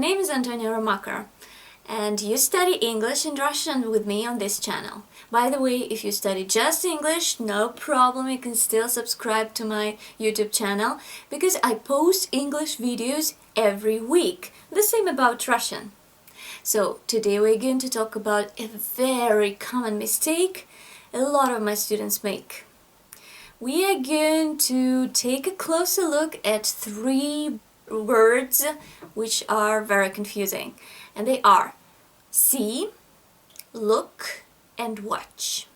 name is Antonia Romakar, and you study English and Russian with me on this channel. By the way, if you study just English, no problem, you can still subscribe to my YouTube channel because I post English videos every week. The same about Russian. So today we're going to talk about a very common mistake a lot of my students make. We are going to take a closer look at 3 words which are very confusing, and they are see, look, and watch.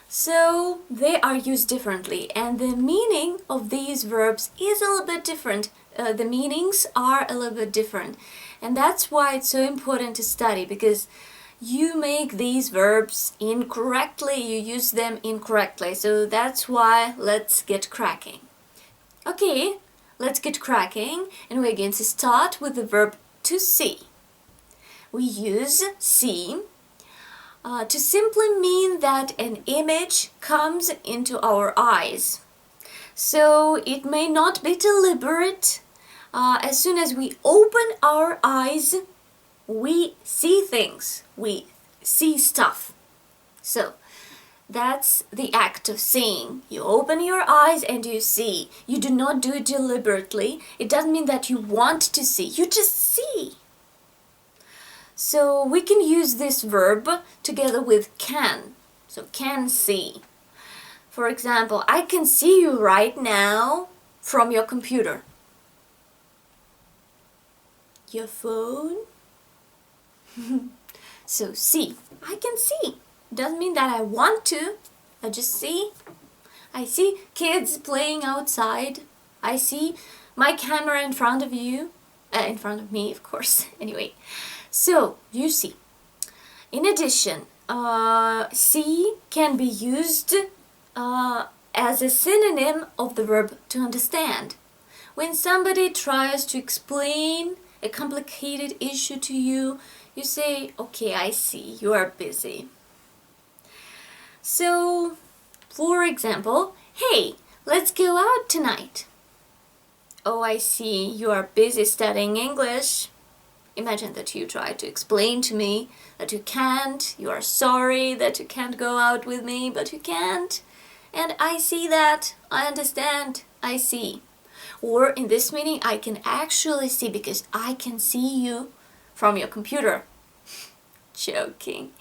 So they are used differently, and the meaning of these verbs is a little bit different. The meanings are a little bit different, and that's why it's so important to study, because you make these verbs incorrectly, you use them incorrectly. So that's why let's get cracking. Okay, let's get cracking, and we're going to start with the verb to see. We use see to simply mean that an image comes into our eyes. So it may not be deliberate. As soon as we open our eyes, we see things, we see stuff. So that's the act of seeing. You open your eyes and you see. You do not do it deliberately. It doesn't mean that you want to see, you just see. So we can use this verb together with can. So can see. For example, I can see you right now from your computer. Your phone? So see, I can see. Doesn't mean that I want to, I just see. I see kids playing outside. I see my camera in front of you, in front of me, of course. Anyway, so you see. In addition, see can be used as a synonym of the verb to understand. When somebody tries to explain a complicated issue to you, you say, okay, I see, you are busy. So, for example, hey, let's go out tonight. Oh, I see, you are busy studying English. Imagine that you try to explain to me that you can't, you are sorry that you can't go out with me, but you can't. And I see that, I understand, I see. Or in this meaning, I can actually see because I can see you from your computer. Joking.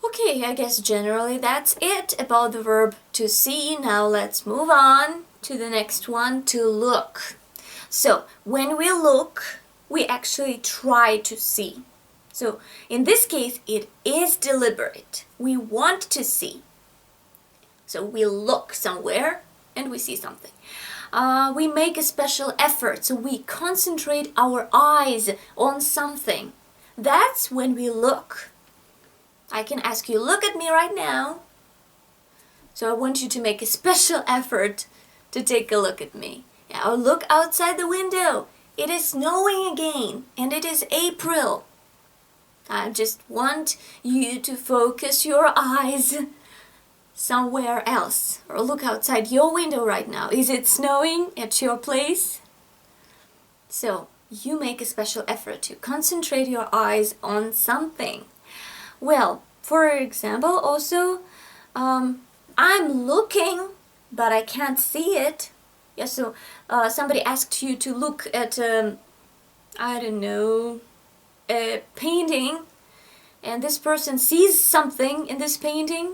Okay, I guess generally that's it about the verb to see. Now let's move on to the next one, to look. So when we look, we actually try to see. So in this case, it is deliberate. We want to see. So we look somewhere and we see something. We make a special effort, so we concentrate our eyes on something. That's when we look. I can ask you, look at me right now. So I want you to make a special effort to take a look at me. Yeah, or look outside the window. It is snowing again, and it is April. I just want you to focus your eyes somewhere else, or look outside your window right now. Is it snowing at your place? So you make a special effort to concentrate your eyes on something. Well, for example, also, I'm looking, but I can't see it. Yeah, so somebody asked you to look at, I don't know, a painting, and this person sees something in this painting.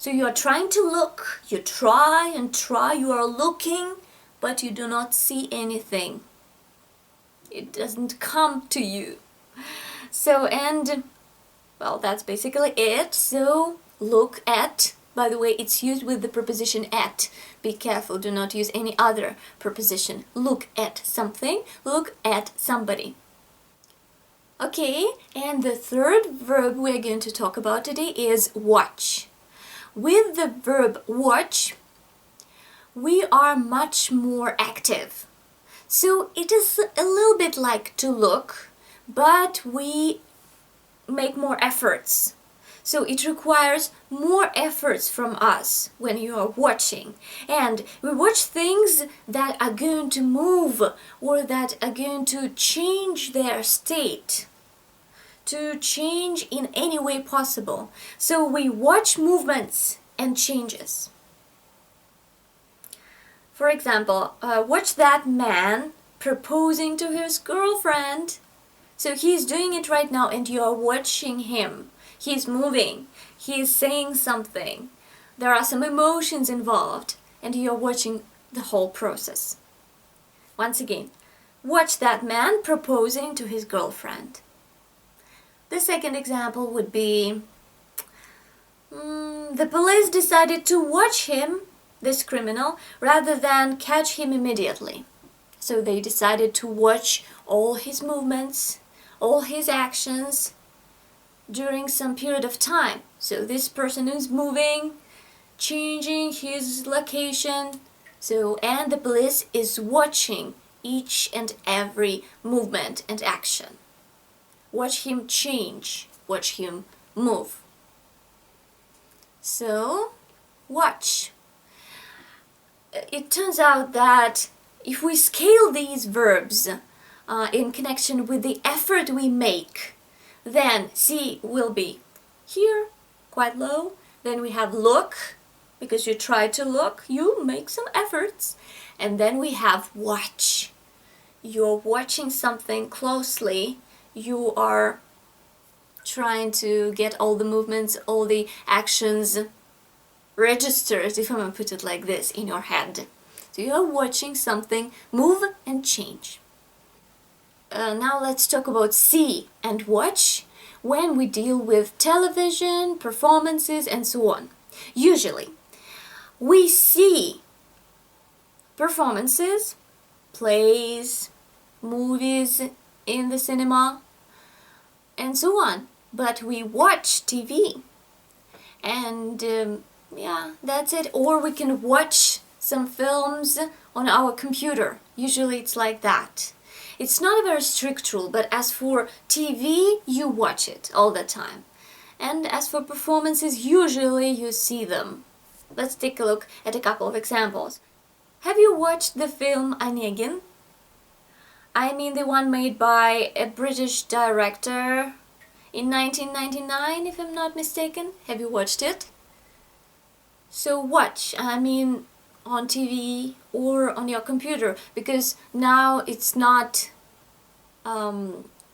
So you are trying to look, you try and try, you are looking, but you do not see anything. It doesn't come to you. So, and, well, that's basically it. So, look at, by the way, it's used with the preposition at. Be careful, do not use any other preposition. Look at something, look at somebody. Okay, and the third verb we're going to talk about today is watch. With the verb watch, we are much more active. So it is a little bit like to look, but we make more efforts. So it requires more efforts from us when you are watching. And we watch things that are going to move or that are going to change their state, to change in any way possible. So we watch movements and changes. For example, watch that man proposing to his girlfriend. So he's doing it right now and you are watching him. He's moving, he's saying something. There are some emotions involved and you're watching the whole process. Once again, watch that man proposing to his girlfriend. The second example would be the police decided to watch him, this criminal, rather than catch him immediately. So they decided to watch all his movements, all his actions during some period of time. So this person is moving, changing his location, and the police is watching each and every movement and action. Watch him change, watch him move. So, watch. It turns out that if we scale these verbs in connection with the effort we make, then see will be here, quite low. Then we have look, because you try to look, you make some efforts. And then we have watch. You're watching something closely. You are trying to get all the movements, all the actions registered, if I'm gonna put it like this, in your head. So you are watching something move and change. Now let's talk about see and watch when we deal with television, performances, and so on. Usually, we see performances, plays, movies in the cinema, and so on. But we watch TV. And yeah, that's it. Or we can watch some films on our computer. Usually it's like that. It's not a very strict rule, but as for TV, you watch it all the time. And as for performances, usually you see them. Let's take a look at a couple of examples. Have you watched the film Onegin? I mean the one made by a British director in 1999, if I'm not mistaken. Have you watched it? So watch, I mean on TV or on your computer, because now it's not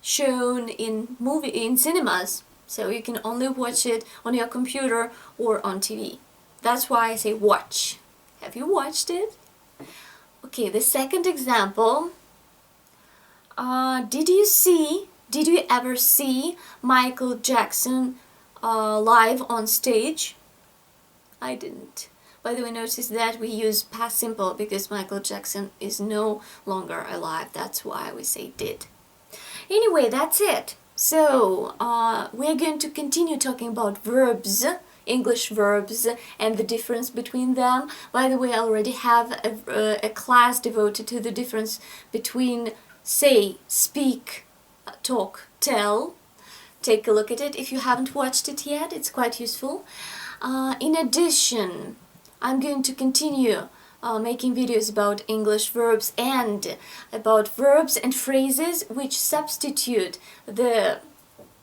shown in cinemas, so you can only watch it on your computer or on TV. That's why I say watch. Have you watched it? Okay, the second example. Did you ever see Michael Jackson live on stage? I didn't. By the way, notice that we use past simple because Michael Jackson is no longer alive. That's why we say did. Anyway, that's it. So, we're going to continue talking about verbs, English verbs, and the difference between them. By the way, I already have a class devoted to the difference between say, speak, talk, tell. Take a look at it if you haven't watched it yet. It's quite useful. In addition, I'm going to continue making videos about English verbs and about verbs and phrases which substitute the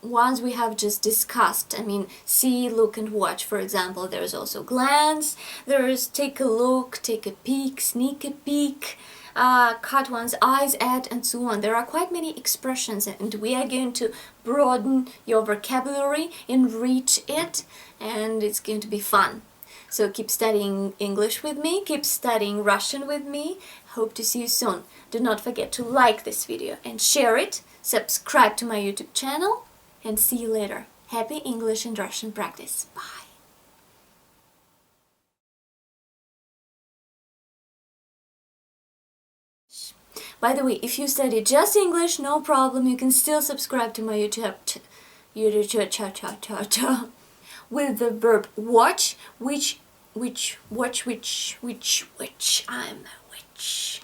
ones we have just discussed. I mean, see, look, and watch, for example. There's also glance, there's take a look, take a peek, sneak a peek, cut one's eyes at, and so on. There are quite many expressions, and we are going to broaden your vocabulary, enrich it, and it's going to be fun. So keep studying English with me, keep studying Russian with me. Hope to see you soon. Do not forget to like this video and share it, subscribe to my YouTube channel, and see you later. Happy English and Russian practice. Bye. By the way, if you study just English, no problem, you can still subscribe to my YouTube with the verb watch, which I'm a witch.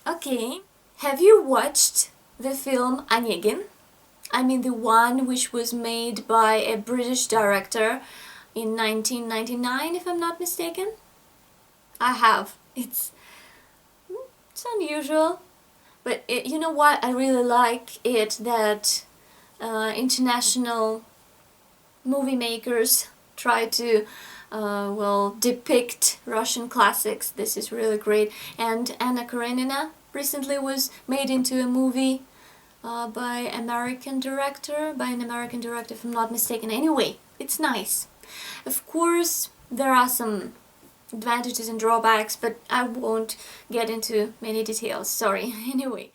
Okay, have you watched the film Onegin? I mean the one which was made by a British director in 1999, if I'm not mistaken. I have. It's unusual, but you know what? I really like it that international movie makers try to well, depict Russian classics. This is really great. And Anna Karenina recently was made into a movie by an American director, if I'm not mistaken. Anyway, it's nice. Of course, there are some advantages and drawbacks, but I won't get into many details. Sorry. Anyway.